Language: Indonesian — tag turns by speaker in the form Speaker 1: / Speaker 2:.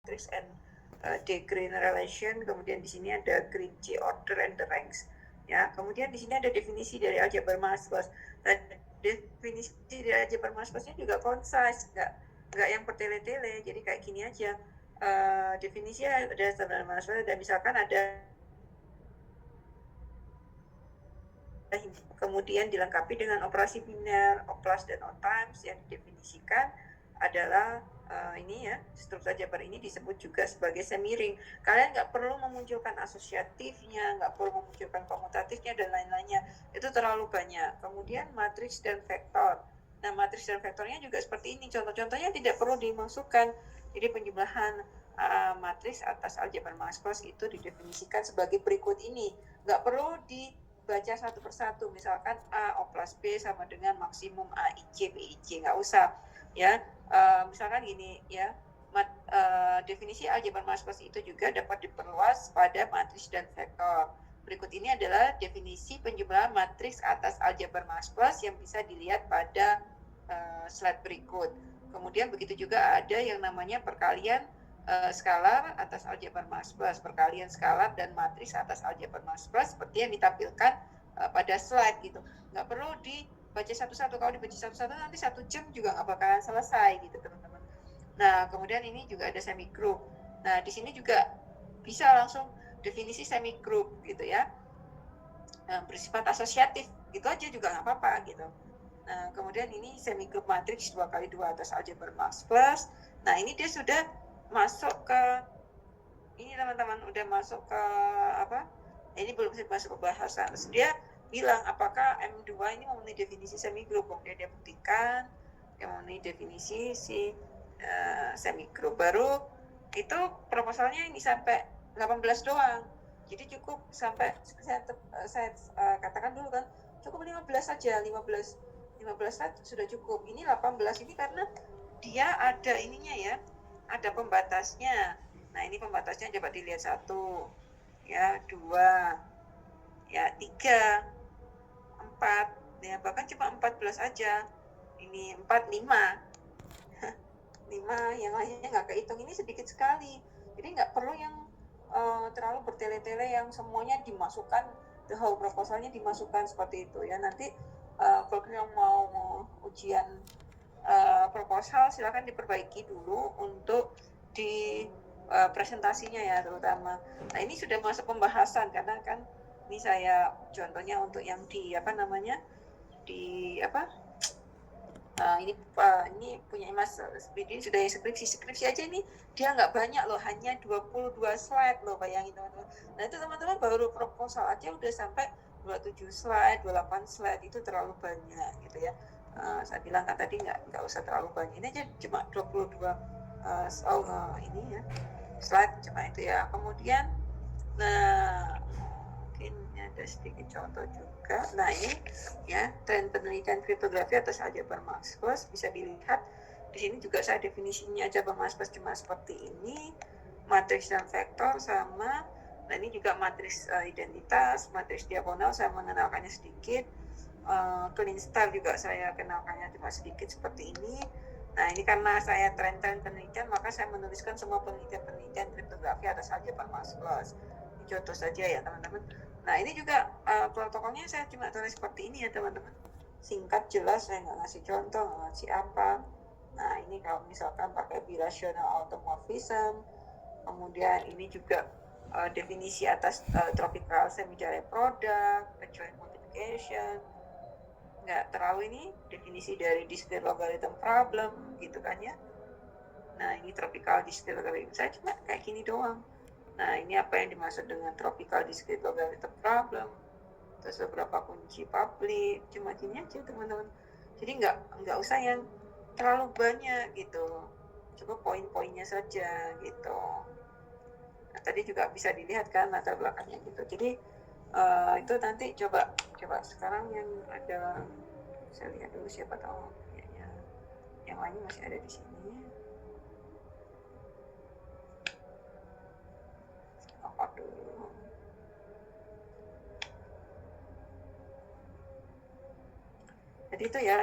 Speaker 1: matrix and degree relation, kemudian di sini ada grid G order and the ranks. Ya, kemudian di sini ada definisi dari aljabar Maslow. Dan definisi dari aljabar Maslow-nya juga concise, nggak yang bertele-tele. Jadi kayak gini aja. Definisi ada aljabar Maslow dan misalkan ada kemudian dilengkapi dengan operasi biner, oplas dan on times yang didefinisikan adalah ini ya, struktur aljabar ini disebut juga sebagai semi-ring. Kalian nggak perlu memunculkan asosiatifnya, nggak perlu memunculkan komutatifnya dan lain-lainnya. Itu terlalu banyak. Kemudian matriks dan vektor. Nah, matriks dan vektornya juga seperti ini. Contoh-contohnya tidak perlu dimasukkan. Jadi penjumlahan matriks atas aljabar Maslow itu didefinisikan sebagai berikut ini. Nggak perlu dibaca satu persatu. Misalkan A O plus B sama dengan maksimum A IJ B IJ. Nggak usah. Ya, misalkan gini ya, definisi aljabar Maslow itu juga dapat diperluas pada matriks dan vektor. Berikut ini adalah definisi penjumlahan matriks atas aljabar Maslow yang bisa dilihat pada slide berikut. Kemudian begitu juga ada yang namanya perkalian skalar atas aljabar Maslow, perkalian skalar dan matriks atas aljabar Maslow seperti yang ditampilkan pada slide gitu. Nggak perlu baca satu-satu. Kalau dibaca satu-satu nanti 1 jam juga nggak bakalan selesai gitu teman-teman. Nah, kemudian ini juga ada semi group. Nah, di sini juga bisa langsung definisi semi group gitu ya. Nah, bersifat asosiatif gitu aja juga nggak apa-apa gitu. Nah, kemudian ini semi group matrix 2x2 atas aljabar Maslow. Nah, ini dia sudah masuk ke ini teman-teman, udah masuk ke apa? Ini belum masuk ke bahasan. Terus dia bilang apakah M2 ini memenuhi definisi semi group. Kemudian dia buktikan yang memenuhi definisi si semi group. Baru itu proposalnya ini sampai 18 doang. Jadi cukup sampai saya katakan dulu kan cukup 15 saja, 15 sudah cukup. Ini 18 ini karena dia ada ininya ya, ada pembatasnya. Nah, ini pembatasnya coba dilihat 1, ya 2, ya 3, 4, ya bahkan cuma 14 aja. Ini 4, 5. 5, yang lainnya nggak kehitung. Ini sedikit sekali. Jadi nggak perlu yang terlalu bertele-tele yang semuanya dimasukkan, the whole proposalnya dimasukkan seperti itu ya. Nanti kalau yang mau ujian proposal silakan diperbaiki dulu untuk di presentasinya ya terutama. Nah, ini sudah masuk pembahasan karena kan ini saya contohnya untuk yang di apa namanya di apa ini punya Mas Bidin sudah skripsi aja ini dia nggak banyak loh, hanya 22 slide loh, bayangin teman-teman. Nah, itu teman-teman baru proposal aja udah sampai 27 slide, 28 slide, itu terlalu banyak gitu ya. Saya bilang kan tadi nggak usah terlalu banyak, ini aja cuma 22 ini ya slide cuma itu ya. Kemudian nah mungkin ada sedikit contoh juga. Nah, ini ya tren penelitian kriptografi atas aljabar Maslow bisa dilihat di sini juga saya definisinya aljabar Maslow cuma seperti ini, matriks dan vektor sama. Nah, ini juga matriks identitas, matriks diagonal saya mengenalkannya sedikit, clean style juga saya kenalkannya cuma sedikit seperti ini. Nah, ini karena saya tren-tren penelitian maka saya menuliskan semua penelitian kriptografi atas aljabar Maslow. Ini contoh saja ya teman-teman. Nah, ini juga protokolnya saya cuma tulis seperti ini ya teman-teman, singkat jelas, saya nggak ngasih contoh, nggak ngasih apa. Nah, ini kalau misalkan pakai birational automorphism. Kemudian ini juga definisi atas tropical semi-direct product, adjoint multiplication. Nggak terlalu ini definisi dari discrete logarithm problem gitu kan ya. Nah, ini tropical discrete logarithm, saya cuma kayak gini doang. Nah, ini apa yang dimaksud dengan tropical discrete logarithm problem, terus beberapa kunci publik, cuma gini aja teman-teman. Jadi nggak usah yang terlalu banyak gitu, cukup poin-poinnya saja gitu. Nah, tadi juga bisa dilihat kan latar belakangnya gitu. Jadi itu nanti coba sekarang yang ada, saya lihat dulu siapa tahu ya, yang lainnya masih ada di sini. Apa dulu? Jadi itu ya